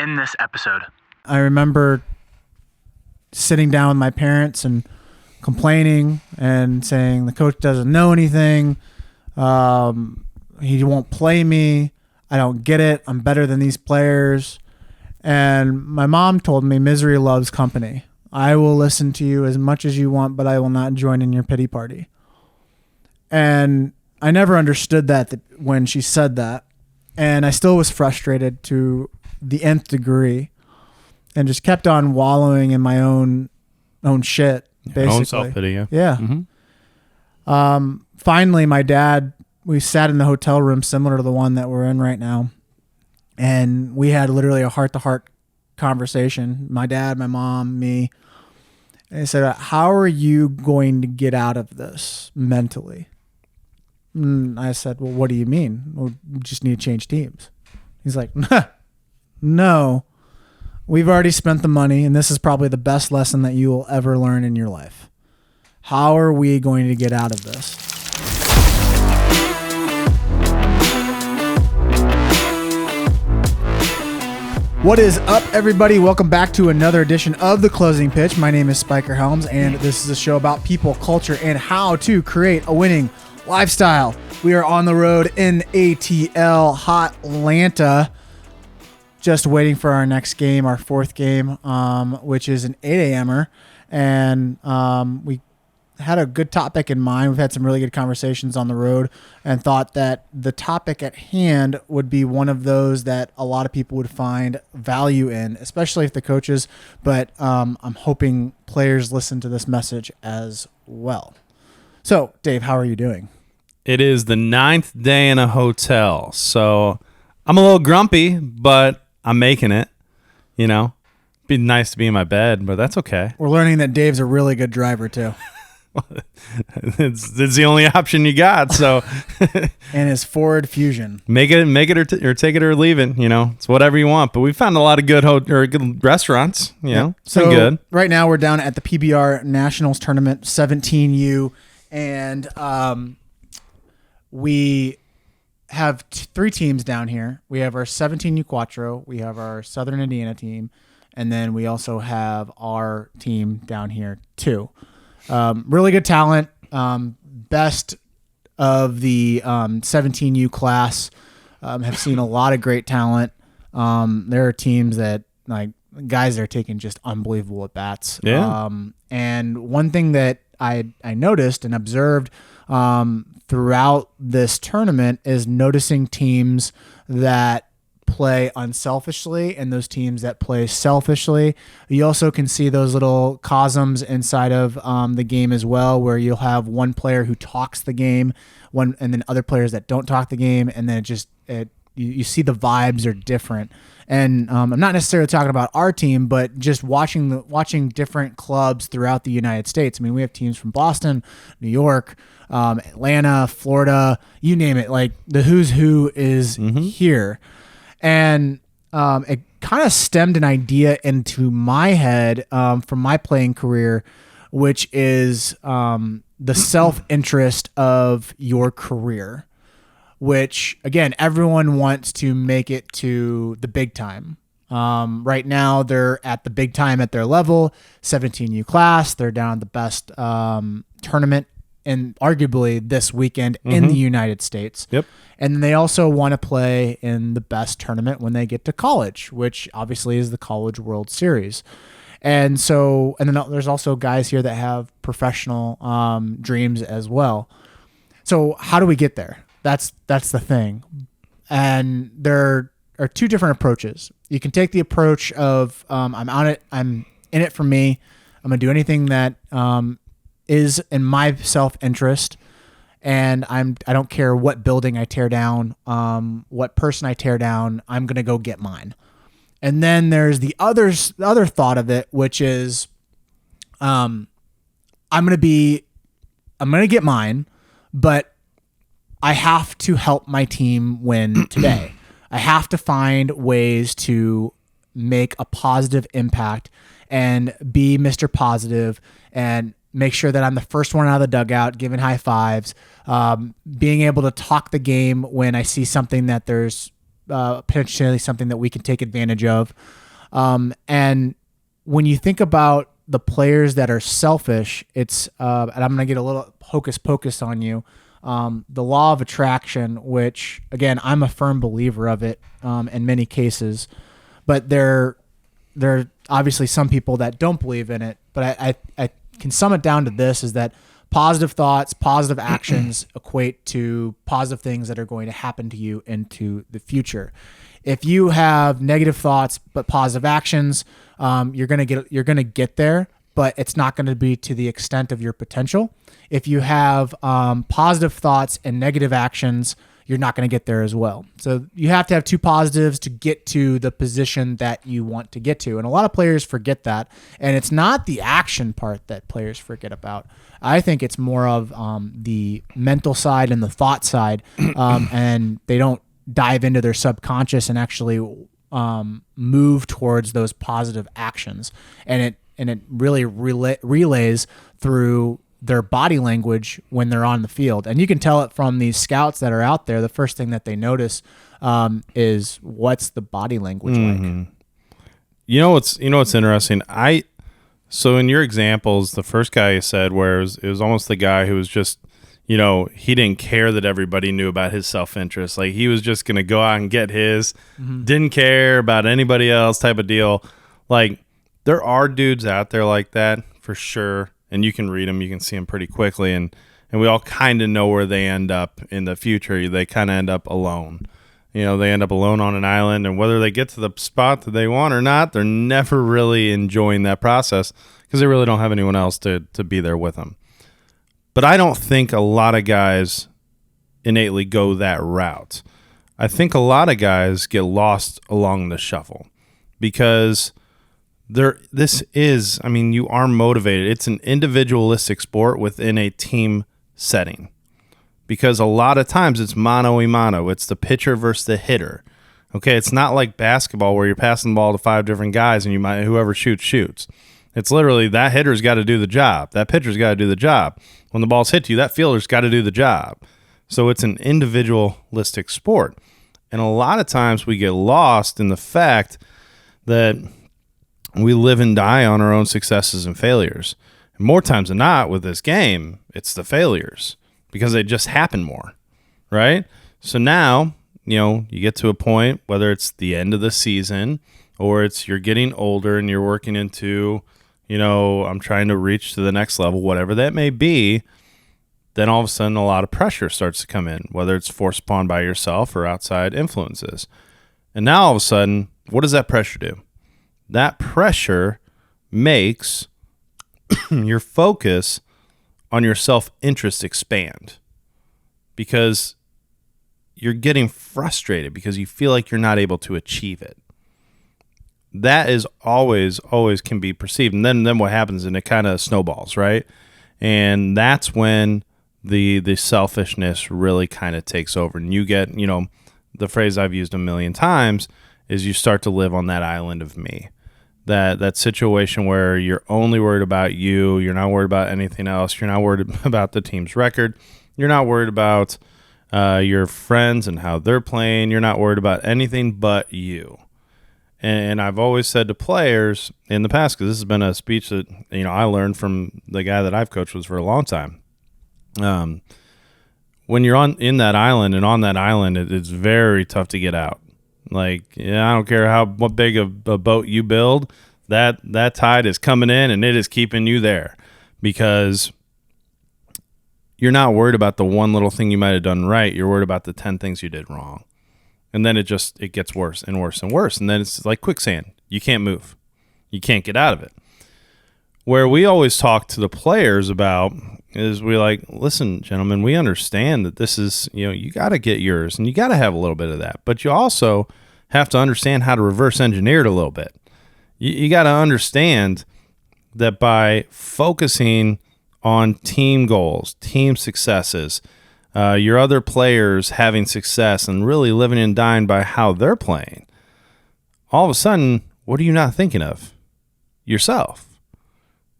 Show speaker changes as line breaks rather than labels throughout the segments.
in this episode.
I remember sitting down with my parents and complaining and saying the coach doesn't know anything. He won't play me. I don't get it. I'm better than these players. And my mom told me misery loves company. I will listen to you as much as you want, but I will not join in your pity party. And I never understood that when she said that. And I still was frustrated to the nth degree and just kept on wallowing in my own shit, basically.
Own self-pity, yeah.
Yeah.
Mm-hmm.
Finally, my dad, we sat in the hotel room similar to the one that we're in right now. And we had literally a heart-to-heart conversation. My dad, my mom, me. And he said, how are you going to get out of this mentally? And I said, well, what do you mean? Well, we just need to change teams. He's like, no, we've already spent the money, and this is probably the best lesson that you will ever learn in your life. How are we going to get out of this? What is up, everybody? Welcome back to another edition of The Closing Pitch. My name is Spiker Helms, and this is a show about people, culture, and how to create a winning lifestyle. We are on the road in ATL, Hotlanta, just waiting for our next game, our fourth game, which is an 8 a.m.er. And we had a good topic in mind. We've had some really good conversations on the road and thought that the topic at hand would be one of those that a lot of people would find value in, especially if the coaches, but I'm hoping players listen to this message as well. So, Dave, how are you doing?
It is the 9th day in a hotel, so I'm a little grumpy, but I'm making it, you know. It'd be nice to be in my bed, but that's okay.
We're learning that Dave's a really good driver, too.
It's the only option you got, so.
And his Ford Fusion.
Make it or take it or leave it, you know. It's whatever you want, but we found a lot of good good restaurants, you know. It's been good.
Right now we're down at the PBR Nationals tournament, 17U, and we have three teams down here. We have our 17U Quattro, we have our Southern Indiana team, and then we also have our team down here too. Really good talent. Best of the 17U class. Have seen a lot of great talent. There are teams that, like, guys that are taking just unbelievable at bats.
Yeah.
And one thing that I noticed and observed throughout this tournament is noticing teams that play unselfishly and those teams that play selfishly. You also can see those little cosms inside of the game as well, where you'll have one player who talks the game, and then other players that don't talk the game, and then you see the vibes are different. And I'm not necessarily talking about our team, but just watching different clubs throughout the United States. I mean, we have teams from Boston, New York, Atlanta, Florida, you name it. Like, the who's who is here. And it kind of stemmed an idea into my head from my playing career, which is the self-interest of your career, which, again, everyone wants to make it to the big time. Right now, they're at the big time at their level, 17U class. They're down at the best tournament, and arguably this weekend in the United States. Yep. And they also want to play in the best tournament when they get to college, which obviously is the College World Series. And then there's also guys here that have professional dreams as well. So how do we get there? That's the thing. And there are two different approaches. You can take the approach of I'm in it for me. I'm going to do anything that is in my self-interest, and I don't care what building I tear down, what person I tear down, I'm going to go get mine. And then there's the other thought of it, which is I'm going to get mine, but I have to help my team win today. I have to find ways to make a positive impact and be Mr. Positive and make sure that I'm the first one out of the dugout, giving high fives, being able to talk the game when I see something that there's potentially something that we can take advantage of. And when you think about the players that are selfish, it's and I'm going to get a little hocus pocus on you. The law of attraction, which again, I'm a firm believer of it in many cases, but there are obviously some people that don't believe in it. But I can sum it down to this: is that positive thoughts, positive actions equate to positive things that are going to happen to you into the future. If you have negative thoughts but positive actions, you're gonna get there, but it's not going to be to the extent of your potential. If you have positive thoughts and negative actions, you're not going to get there as well. So you have to have two positives to get to the position that you want to get to. And a lot of players forget that. And it's not the action part that players forget about. I think it's more of the mental side and the thought side. And they don't dive into their subconscious and actually move towards those positive actions. And it really relays through their body language when they're on the field. And you can tell it from these scouts that are out there. The first thing that they notice is what's the body language like.
You know what's interesting? So in your examples, the first guy you said where it was almost the guy who was just, he didn't care that everybody knew about his self-interest. Like he was just going to go out and get his, didn't care about anybody else type of deal. Like there are dudes out there like that for sure. And you can read them, you can see them pretty quickly, and we all kind of know where they end up in the future. They kind of end up alone. They end up alone on an island, and whether they get to the spot that they want or not, they're never really enjoying that process because they really don't have anyone else to be there with them. But I don't think a lot of guys innately go that route. I think a lot of guys get lost along the shuffle because you are motivated. It's an individualistic sport within a team setting because a lot of times it's mano-a-mano. It's the pitcher versus the hitter. Okay, it's not like basketball where you're passing the ball to 5 different guys and whoever shoots. It's literally that hitter's got to do the job. That pitcher's got to do the job. When the ball's hit to you, that fielder's got to do the job. So it's an individualistic sport. And a lot of times we get lost in the fact that we live and die on our own successes and failures. And more times than not with this game, it's the failures because they just happen more, right? So now, you get to a point, whether it's the end of the season or it's you're getting older and you're working into, I'm trying to reach to the next level, whatever that may be, then all of a sudden a lot of pressure starts to come in, whether it's forced upon by yourself or outside influences. And now all of a sudden, what does that pressure do? That pressure makes your focus on your self-interest expand because you're getting frustrated because you feel like you're not able to achieve it. That is always can be perceived. And then what happens, and it kind of snowballs, right? And that's when the selfishness really kind of takes over. And you get, the phrase I've used a million times is you start to live on that island of me. That situation where you're only worried about you, you're not worried about anything else, you're not worried about the team's record, you're not worried about your friends and how they're playing, you're not worried about anything but you. And I've always said to players in the past, because this has been a speech that I learned from the guy that I've coached was for a long time. When you're in that island and on that island, it's very tough to get out. Like, I don't care what big of a boat you build, that tide is coming in and it is keeping you there because you're not worried about the one little thing you might have done right. You're worried about the 10 things you did wrong. And then it gets worse and worse and worse. And then it's like quicksand. You can't move. You can't get out of it. Where we always talk to the players about is we like, listen, gentlemen, we understand that this is, you got to get yours and you got to have a little bit of that. But you also have to understand how to reverse engineer it a little bit. You got to understand that by focusing on team goals, team successes, your other players having success and really living and dying by how they're playing, all of a sudden, what are you not thinking of? Yourself.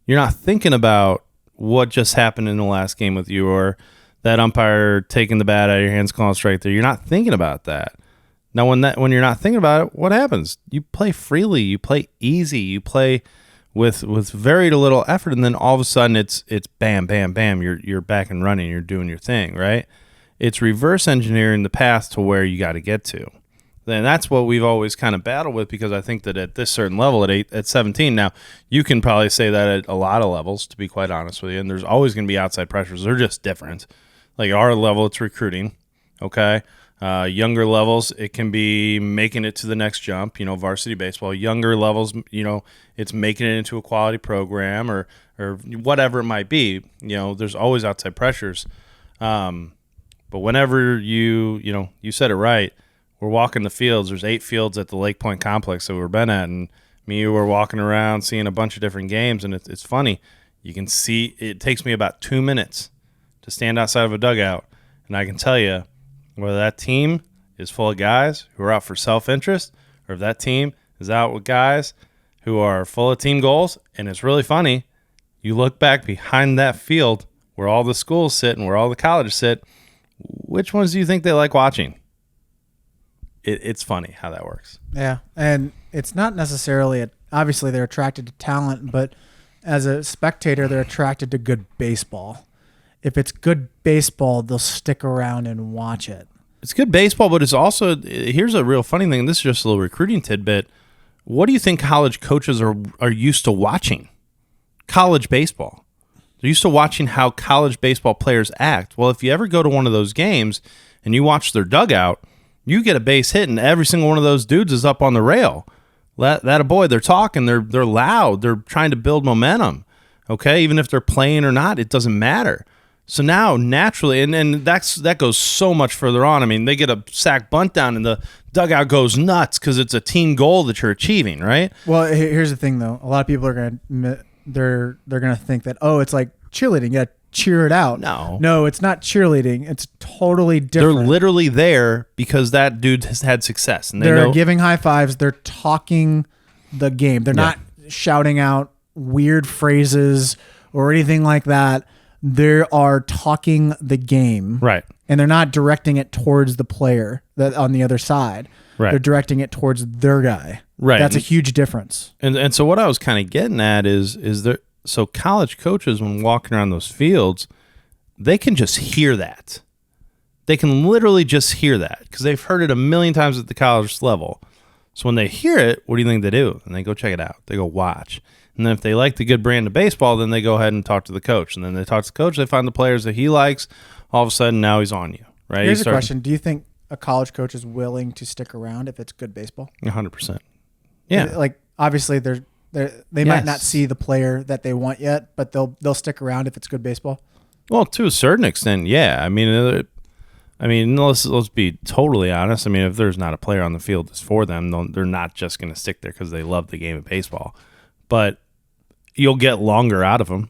You're not thinking about what just happened in the last game with you or that umpire taking the bat out of your hands, calling strike there. You're not thinking about that. Now, when you're not thinking about it, what happens? You play freely, you play easy, you play with very little effort, and then all of a sudden it's bam, bam, bam. You're back and running. You're doing your thing, right? It's reverse engineering the path to where you got to get to. And that's what we've always kind of battled with, because I think that at this certain level, at 17, now you can probably say that at a lot of levels, to be quite honest with you, and there's always going to be outside pressures. They're just different. Like our level, it's recruiting, okay? Younger levels, it can be making it to the next jump, varsity baseball. Younger levels, it's making it into a quality program or whatever it might be. There's always outside pressures. But whenever you said it right, we're walking the fields. There's 8 fields at the Lake Point complex that we've been at, and me and you were walking around seeing a bunch of different games, and it's funny. You can see it takes me about 2 minutes to stand outside of a dugout, and I can tell you whether that team is full of guys who are out for self-interest or if that team is out with guys who are full of team goals. And it's really funny. You look back behind that field where all the schools sit and where all the colleges sit, which ones do you think they like watching? It's funny how that works.
Yeah, and it's not necessarily obviously they're attracted to talent, but as a spectator, they're attracted to good baseball. If it's good baseball, they'll stick around and watch it.
It's good baseball, but it's also, here's a real funny thing. This is just a little recruiting tidbit. What do you think college coaches are used to watching? College baseball. They're used to watching how college baseball players act. Well, if you ever go to one of those games and you watch their dugout, you get a base hit and every single one of those dudes is up on the rail. That a boy, they're talking, they're loud, they're trying to build momentum. Okay, even if they're playing or not, it doesn't matter. So now, naturally, and that goes so much further on. I mean, they get a sack bunt down, and the dugout goes nuts because it's a team goal that you're achieving, right?
Well, here's the thing, though. A lot of people are gonna think that it's like cheerleading. You gotta cheer it out. No, it's not cheerleading. It's totally different.
They're literally there because that dude has had success, and
they're giving high fives. They're talking the game. They're not shouting out weird phrases or anything like that. They are talking the game,
right?
And they're not directing it towards the player that on the other side.
Right.
They're directing it towards their guy.
Right.
That's a huge difference.
And so what I was kind of getting at is there. So college coaches, when walking around those fields, they can just hear that. They can literally just hear that because they've heard it a million times at the college level. So when they hear it, what do you think they do? And they go check it out. They go watch. And then if they like the good brand of baseball, then they go ahead and talk to the coach. And then they talk to the coach. They find the players that he likes. All of a sudden, now he's on you, right?
Here's a question. Do you think a college coach is willing to stick around if it's good baseball?
100%. Yeah.
Like, obviously, they might not see the player that they want yet, but they'll stick around if it's good baseball?
Well, to a certain extent, yeah. I mean, let's be totally honest. I mean, if there's not a player on the field that's for them, they're not just going to stick there because they love the game of baseball. But you'll get longer out of them.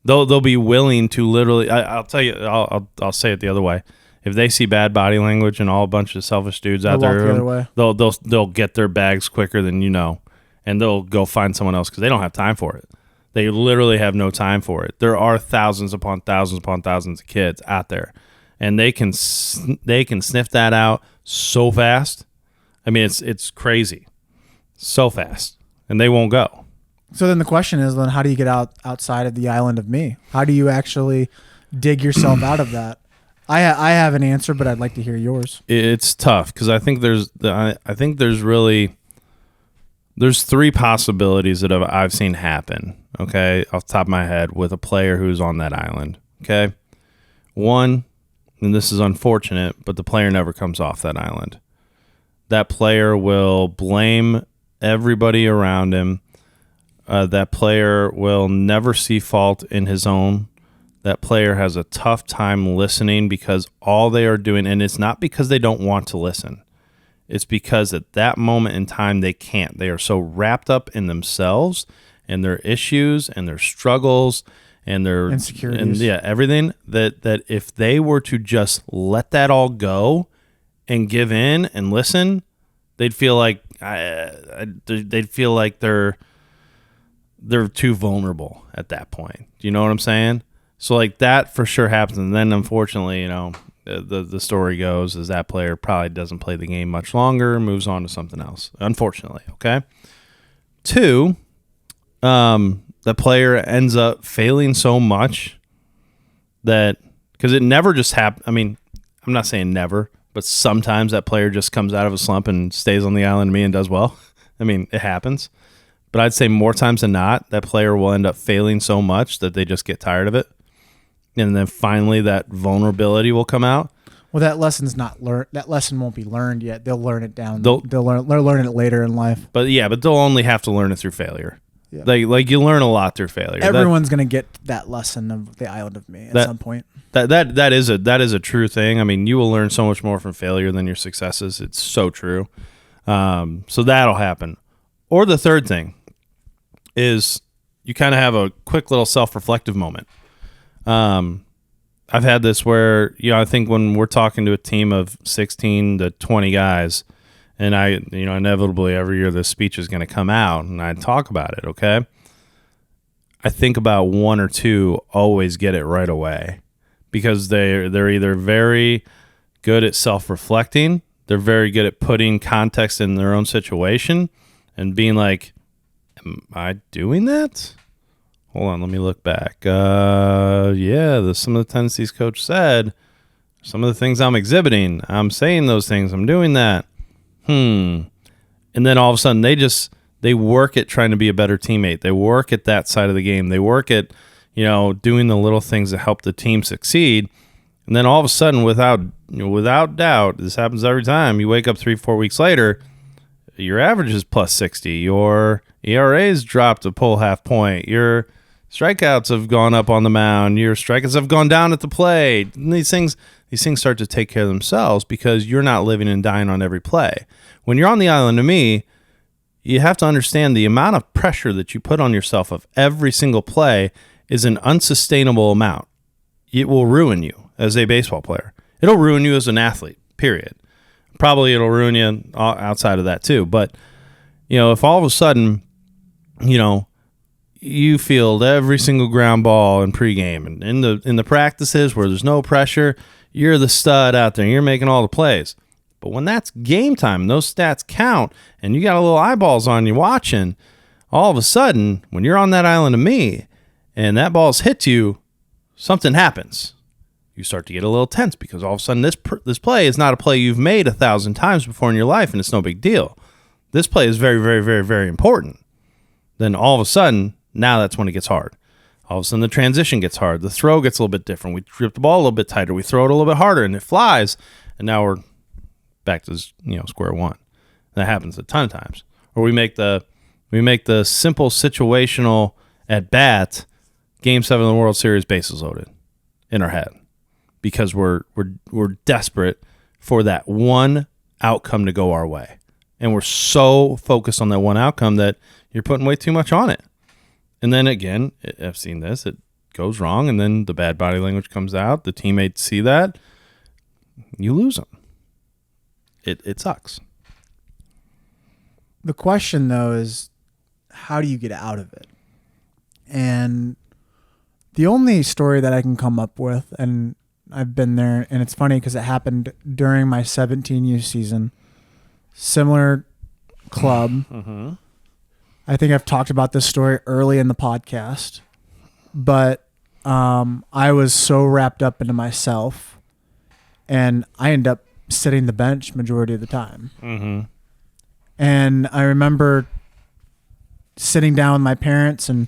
They'll be willing to literally. I'll tell you. I'll say it the other way. If they see bad body language and all a bunch of selfish dudes out there,
the other way.
They'll get their bags quicker than you know, and they'll go find someone else because they don't have time for it. They literally have no time for it. There are thousands upon thousands of kids out there, and they can sniff that out so fast. I mean, it's crazy, so fast, and they won't go.
So then the question is, how do you get outside of the island of me? How do you actually dig yourself out of that? I have an answer, but I'd like to hear yours.
It's tough because I think there's 3 possibilities that I've seen happen. Okay, off the top of my head, with a player who's on that island. Okay, one, and this is unfortunate, but the player never comes off that island. That player will blame everybody around him. That player will never see fault in his own. That player has a tough time listening because all they are doing, and it's not because they don't want to listen. It's because at that moment in time, they can't. They are so wrapped up in themselves and their issues and their struggles and their
insecurities.
And everything that if they were to just let that all go and give in and listen, they'd feel like they're too vulnerable at that point. Do you know what I'm saying? So like that for sure happens. And then unfortunately, the story goes is that player probably doesn't play the game much longer, moves on to something else, unfortunately, okay? 2, the player ends up failing so much that, because it never just happens. I mean, I'm not saying never, but sometimes that player just comes out of a slump and stays on the island of me and does well. I mean, it happens. But I'd say more times than not, that player will end up failing so much that they just get tired of it. And then finally that vulnerability will come out.
Well, that lesson's not learned. That lesson won't be learned yet. They'll learn it down. They'll learn it later in life.
But they'll only have to learn it through failure. Yeah. Like you learn a lot through failure.
Everyone's going to get that lesson of the island of me at some point.
That is a true thing. I mean, you will learn so much more from failure than your successes. It's so true. So that'll happen. Or the third thing is you kind of have a quick little self-reflective moment. I've had this where, I think when we're talking to a team of 16 to 20 guys, and inevitably every year this speech is going to come out and I talk about it, okay? I think about 1 or 2 always get it right away because they're either very good at self-reflecting, they're very good at putting context in their own situation and being like, am I doing that? Hold on, let me look back. Some of the tendencies coach said, some of the things I'm exhibiting, I'm saying those things, I'm doing that. And then all of a sudden they work at trying to be a better teammate. They work at that side of the game. They work at, doing the little things that help the team succeed. And then all of a sudden, without doubt, this happens every time, you wake up 3-4 weeks later, your average is plus 60. Your ERA's dropped a full half point. Your strikeouts have gone up on the mound. Your strikeouts have gone down at the plate. And these things start to take care of themselves because you're not living and dying on every play. When you're on the island of me, you have to understand the amount of pressure that you put on yourself of every single play is an unsustainable amount. It will ruin you as a baseball player. It'll ruin you as an athlete, period. Probably it'll ruin you outside of that too. But, if all of a sudden, you field every single ground ball in pregame and in the practices where there's no pressure, you're the stud out there. You're making all the plays. But when that's game time, those stats count, and you got a little eyeballs on you watching, all of a sudden, when you're on that island of me and that ball's hit you, something happens. You start to get a little tense because all of a sudden this play is not a play you've made 1,000 times before in your life, and it's no big deal. This play is very, very, very, very important. Then all of a sudden, now that's when it gets hard. All of a sudden, the transition gets hard. The throw gets a little bit different. We grip the ball a little bit tighter. We throw it a little bit harder, and it flies. And now we're back to square one. That happens a ton of times. Or we make the simple situational at bat, Game 7 of the World Series, bases loaded in our head because we're desperate for that one outcome to go our way, and we're so focused on that one outcome that you're putting way too much on it. And then again, I've seen this, it goes wrong, and then the bad body language comes out. The teammates see that. You lose them. It sucks.
The question, though, is how do you get out of it? And the only story that I can come up with, and I've been there, and it's funny because it happened during my 17U season, similar club.
Mm-hmm.
I think I've talked about this story early in the podcast, but I was so wrapped up into myself, and I ended up sitting the bench majority of the time.
Mm-hmm.
And I remember sitting down with my parents and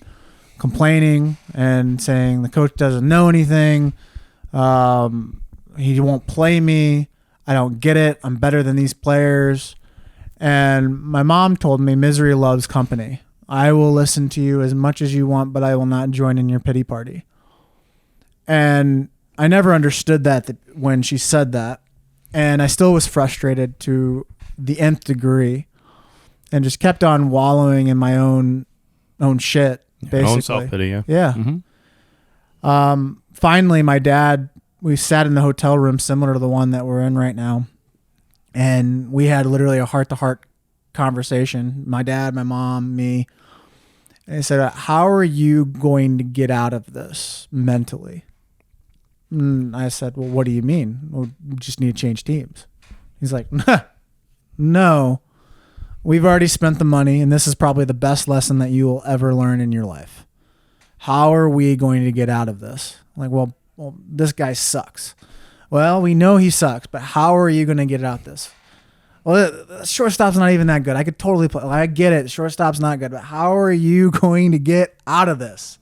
complaining and saying the coach doesn't know anything. He won't play me. I don't get it. I'm better than these players. And my mom told me misery loves company. I will listen to you as much as you want, but I will not join in your pity party. And I never understood that when she said that. And I still was frustrated to the nth degree and just kept on wallowing in my own shit, basically.
Own self-pity, yeah.
Yeah.
Mm-hmm.
Finally, my dad, we sat in the hotel room similar to the one that we're in right now. And we had literally a heart-to-heart conversation. My dad, my mom, me. And he said, how are you going to get out of this mentally? And I said, well, what do you mean? Well, we just need to change teams. He's like, no, we've already spent the money, and this is probably the best lesson that you will ever learn in your life. How are we going to get out of this? I'm like, well, this guy sucks. Well, we know he sucks, but how are you going to get out of this? Well, the shortstop's not even that good. I could totally play. I get it. Shortstop's not good, but how are you going to get out of this?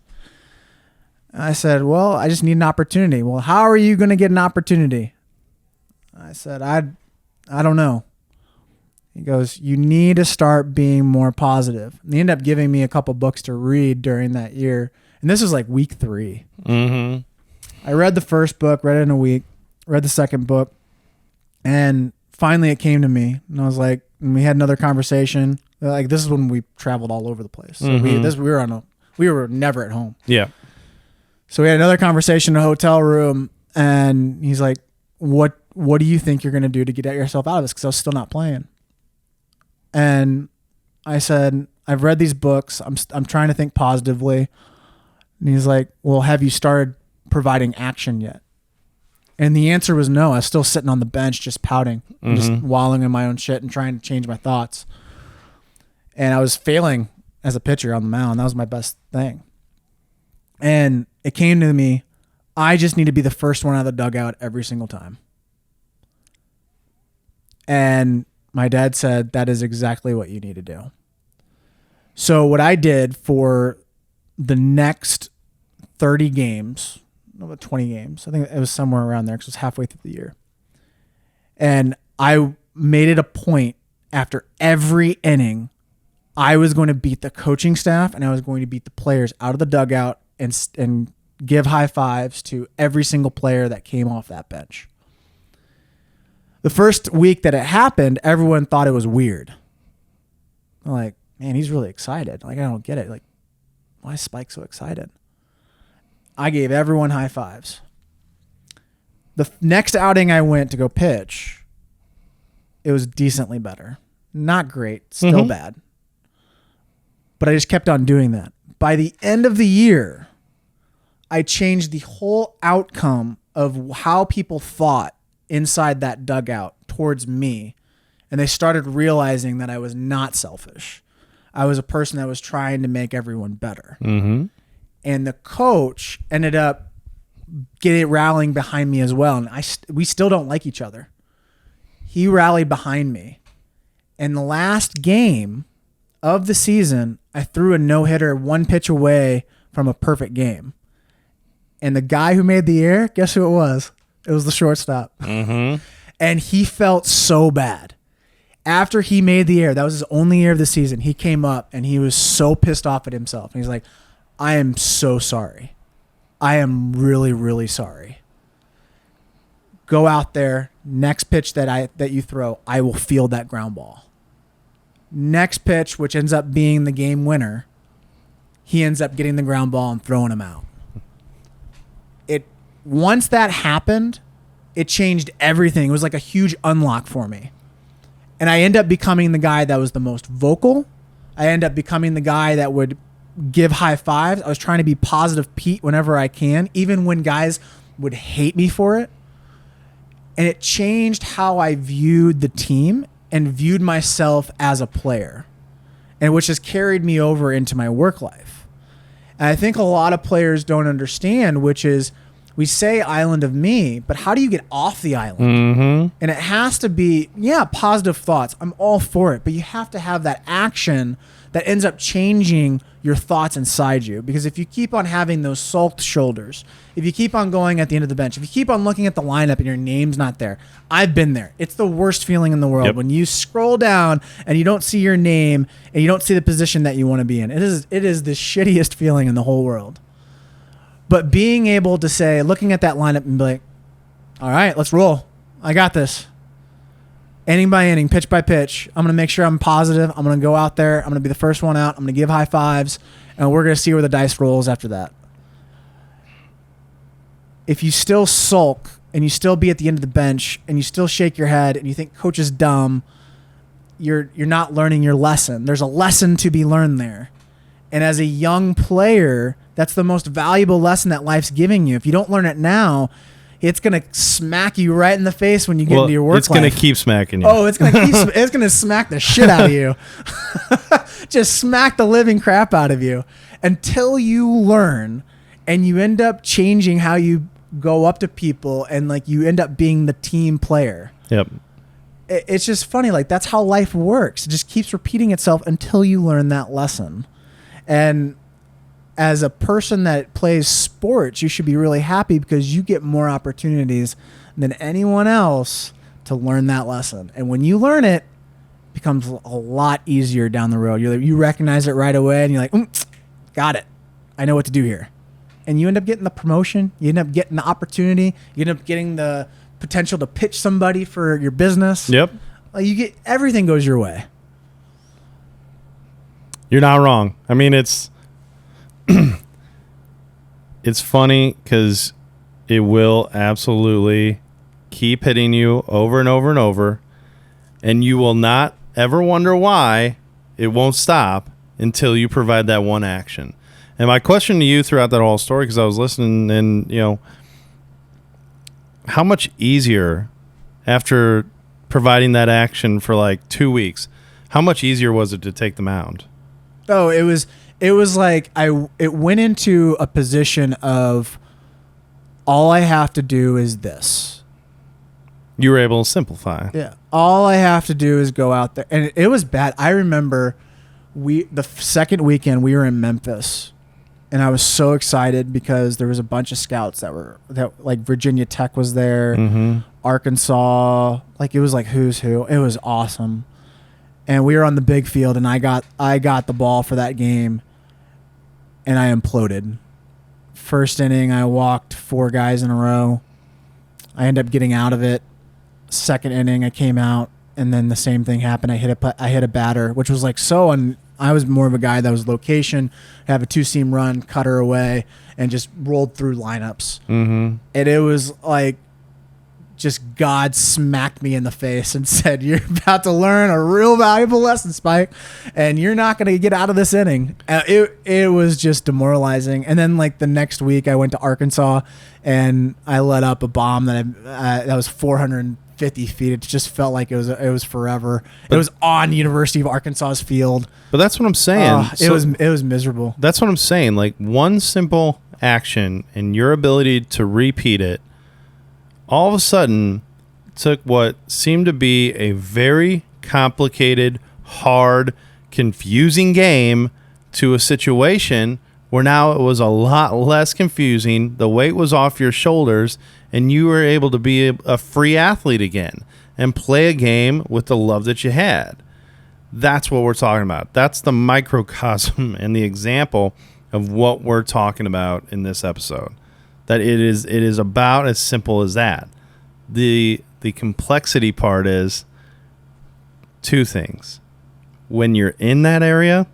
I said, well, I just need an opportunity. Well, how are you going to get an opportunity? I said, I don't know. He goes, you need to start being more positive. And he ended up giving me a couple books to read during that year. And this was like week 3.
Mm-hmm.
I read the first book, read it in a week, read the second book. And finally it came to me. And I was like, and we had another conversation. Like, this is when we traveled all over the place. So we were never at home.
Yeah.
So we had another conversation in a hotel room, and he's like, what do you think you're going to do to get yourself out of this? Because I was still not playing. And I said, I've read these books. I'm trying to think positively. And he's like, well, have you started providing action yet? And the answer was no. I was still sitting on the bench just pouting, just wallowing in my own shit and trying to change my thoughts. And I was failing as a pitcher on the mound. That was my best thing. And it came to me, I just need to be the first one out of the dugout every single time. And my dad said, that is exactly what you need to do. So what I did for the next 30 games, about 20 games, I think it was somewhere around there because it was halfway through the year. And I made it a point after every inning, I was going to beat the coaching staff and I was going to beat the players out of the dugout and give high fives to every single player that came off that bench. The first week that it happened, everyone thought it was weird. I'm like, man, he's really excited. Like, I don't get it. Like, why is Spike so excited? I gave everyone high fives. The next outing I went to go pitch, it was decently better. Not great, still bad. But I just kept on doing that. By the end of the year, I changed the whole outcome of how people thought inside that dugout towards me. And they started realizing that I was not selfish. I was a person that was trying to make everyone better.
Mm-hmm.
And the coach ended up rallying behind me as well. And we still don't like each other. He rallied behind me. And the last game of the season, I threw a no-hitter 1 pitch away from a perfect game. And the guy who made the error, guess who it was? It was the shortstop.
Mm-hmm.
And he felt so bad. After he made the error, that was his only error of the season, he came up and he was so pissed off at himself. And he's like, I am so sorry. I am really, really sorry. Go out there. Next pitch that you throw, I will field that ground ball. Next pitch, which ends up being the game winner, he ends up getting the ground ball and throwing him out. Once that happened, it changed everything. It was like a huge unlock for me. And I end up becoming the guy that was the most vocal. I end up becoming the guy that would give high fives. I was trying to be positive Pete whenever I can, even when guys would hate me for it. And it changed how I viewed the team and viewed myself as a player, and which has carried me over into my work life. And I think a lot of players don't understand, which is, we say island of me, but how do you get off the island?
Mm-hmm.
And it has to be, positive thoughts. I'm all for it. But you have to have that action that ends up changing your thoughts inside you. Because if you keep on having those sulked shoulders, if you keep on going at the end of the bench, if you keep on looking at the lineup and your name's not there, I've been there. It's the worst feeling in the world when you scroll down and you don't see your name and you don't see the position that you want to be in. It is the shittiest feeling in the whole world. But being able to say, looking at that lineup and be like, all right, let's roll. I got this. Inning by inning, pitch by pitch. I'm going to make sure I'm positive. I'm going to go out there. I'm going to be the first one out. I'm going to give high fives. And we're going to see where the dice rolls after that. If you still sulk and you still be at the end of the bench and you still shake your head and you think coach is dumb, you're not learning your lesson. There's a lesson to be learned there. And as a young player, that's the most valuable lesson that life's giving you. If you don't learn it now, it's gonna smack you right in the face when you get into your work
It's going to keep smacking you.
Oh, it's gonna smack the shit out of you. Just smack the living crap out of you until you learn, and you end up changing how you go up to people, and like you end up being the team player.
Yep.
It's just funny. Like that's how life works. It just keeps repeating itself until you learn that lesson. And as a person that plays sports, you should be really happy because you get more opportunities than anyone else to learn that lesson. And when you learn it, it becomes a lot easier down the road. You recognize it right away, and you're like, got it. I know what to do here. And you end up getting the promotion. You end up getting the opportunity. You end up getting the potential to pitch somebody for your business.
Yep.
You get everything goes your way.
You're not wrong. I mean, it's it's funny because it will absolutely keep hitting you over and over and over, and you will not ever wonder why it won't stop until you provide that one action. And my question to you throughout that whole story, because I was listening, and how much easier after providing that action for like 2 weeks, how much easier was it to take the mound?
Oh, it was like it went into a position of all I have to do is this.
You were able to simplify.
Yeah. All I have to do is go out there. And it was bad. I remember the second weekend we were in Memphis, and I was so excited because there was a bunch of scouts that like Virginia Tech was there, Arkansas, like it was like who's who. It was awesome. And we were on the big field, and I got the ball for that game, and I imploded. First inning, I walked 4 guys in a row. I ended up getting out of it. Second inning, I came out, and then the same thing happened. I hit a batter, which was like I was more of a guy that was location, have a 2-seam run, cut her away, and just rolled through lineups. And it was like just God smacked me in the face and said, "You're about to learn a real valuable lesson, Spike, and you're not going to get out of this inning." It was just demoralizing. And then like the next week, I went to Arkansas and I let up a bomb that was 450 feet. It just felt like it was forever. It was on University of Arkansas's field.
But that's what I'm saying.
It was miserable.
That's what I'm saying. Like one simple action and your ability to repeat it all of a sudden took what seemed to be a very complicated, hard, confusing game to a situation where now it was a lot less confusing. The weight was off your shoulders, and you were able to be a free athlete again and play a game with the love that you had. That's what we're talking about. That's the microcosm and the example of what we're talking about in this episode. That it is about as simple as that. The complexity part is 2 things. When you're in that area,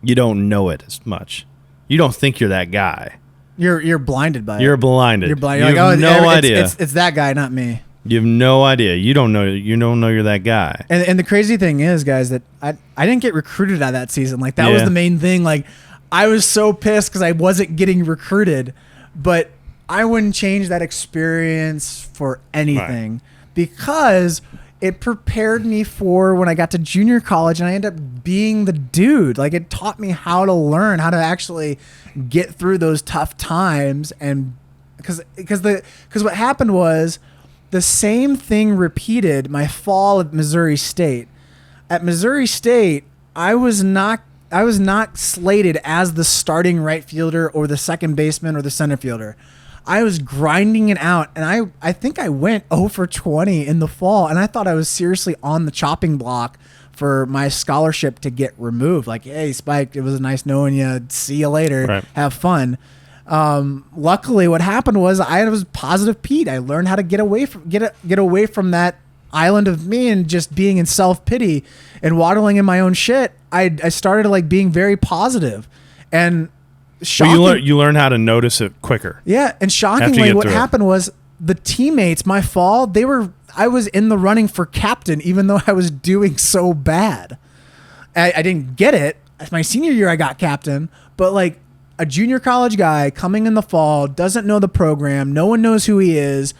you don't know it as much. You don't think you're that guy.
You're blinded by it.
You're blinded.
You're blind.
You
You're
have
like,
no idea.
It's that guy, not me.
You have no idea. You don't know you're that guy.
And the crazy thing is, guys, that I didn't get recruited out of that season. Like that was the main thing. Like I was so pissed because I wasn't getting recruited, but I wouldn't change that experience for anything because it prepared me for when I got to junior college and I ended up being the dude. Like it taught me how to learn, how to actually get through those tough times. And because what happened was the same thing repeated my fall at Missouri State. At Missouri State, I was not slated as the starting right fielder or the second baseman or the center fielder. I was grinding it out, and I think I went 0 for 20 in the fall, and I thought I was seriously on the chopping block for my scholarship to get removed. Like, hey, Spike, it was nice knowing you. See you later.
Right.
Have fun. Luckily, what happened was I was positive Pete. I learned how to get away from that island of me and just being in self-pity and waddling in my own shit. I started like being very positive, and
you learn how to notice it quicker.
Yeah, and shockingly, what happened was the teammates, my fall, I was in the running for captain, even though I was doing so bad. I didn't get it. My senior year, I got captain, but like a junior college guy coming in the fall, doesn't know the program, no one knows who he is,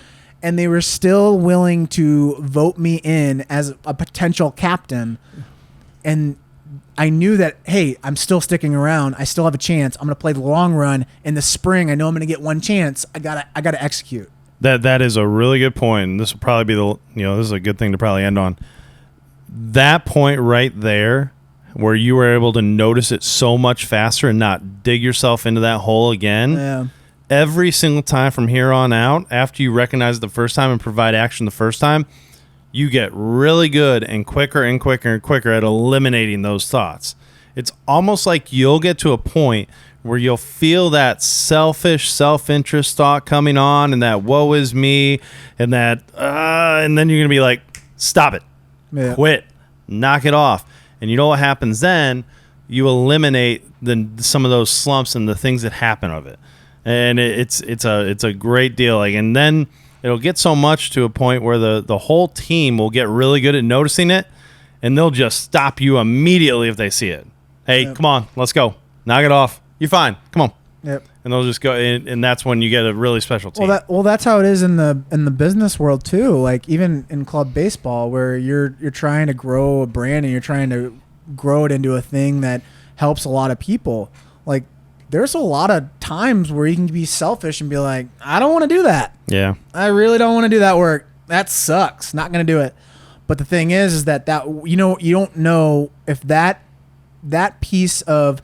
and they were still willing to vote me in as a potential captain. And I knew that, hey, I'm still sticking around. I still have a chance. I'm going to play the long run. In the spring, I know I'm going to get one chance. I gotta execute.
That is a really good point. And this will probably be this is a good thing to probably end on. That point right there, where you were able to notice it so much faster and not dig yourself into that hole again.
Yeah.
Every single time from here on out, after you recognize it the first time and provide action the first time, you get really good and quicker and quicker and quicker at eliminating those thoughts. It's almost like you'll get to a point where you'll feel that selfish, self-interest thought coming on and that woe is me and that, and then you're going to be like, stop it, quit, knock it off. And you know what happens then? You eliminate some of those slumps and the things that happen of it. And it's a great deal. And then it'll get so much to a point where the whole team will get really good at noticing it, and they'll just stop you immediately if they see it. Hey, come on, let's go. Knock it off. You're fine. Come on.
Yep.
And they'll just go, and that's when you get a really special team.
Well, that's how it is in the business world too. Like even in club baseball, where you're trying to grow a brand and you're trying to grow it into a thing that helps a lot of people. Like there's a lot of times where you can be selfish and be like, I don't want to do that.
Yeah.
I really don't want to do that work. That sucks. Not going to do it. But the thing is that you don't know if that piece of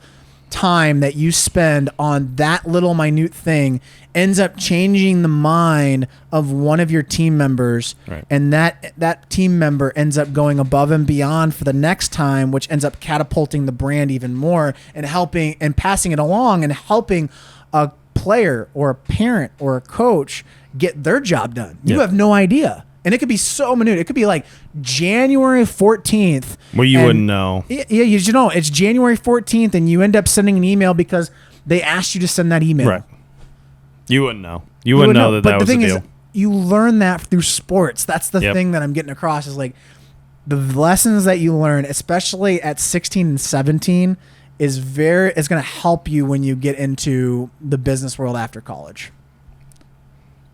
time that you spend on that little minute thing ends up changing the mind of one of your team members,
right.
And that team member ends up going above and beyond for the next time, which ends up catapulting the brand even more and helping and passing it along and helping a player or a parent or a coach get their job done. You have no idea. And it could be so minute. It could be like January 14th.
Well, you wouldn't know.
Yeah, you know, it's January 14th, and you end up sending an email because they asked you to send that email.
Right. You wouldn't know. You wouldn't know that was the deal. Is,
you learn that through sports. That's the thing that I'm getting across is like the lessons that you learn, especially at 16 and 17, is going to help you when you get into the business world after college.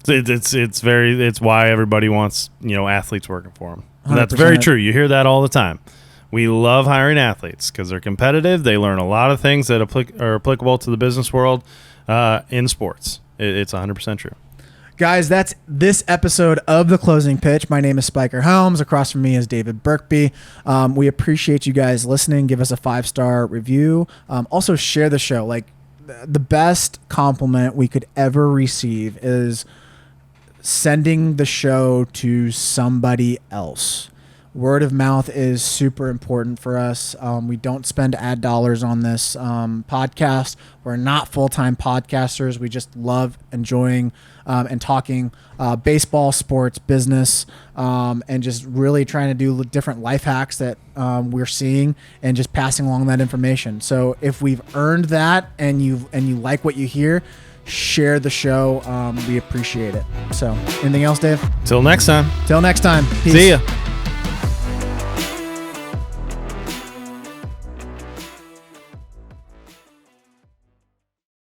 It's why everybody wants athletes working for them. That's
100%.
very true. You hear that all the time. We love hiring athletes because they're competitive. They learn a lot of things that are applicable to the business world in sports. It's 100% true.
Guys, that's this episode of The Closing Pitch. My name is Spiker Helms. Across from me is David Birkby. We appreciate you guys listening. Give us a 5-star review. Also, share the show. Like the best compliment we could ever receive is sending the show to somebody else. Word of mouth is super important for us. We don't spend ad dollars on this podcast. We're not full-time podcasters. We just love enjoying and talking baseball, sports, business, and just really trying to do different life hacks that we're seeing and just passing along that information. So if we've earned that and you like what you hear, share the show. We appreciate it. So anything else, Dave?
Till next time.
Peace.
See ya.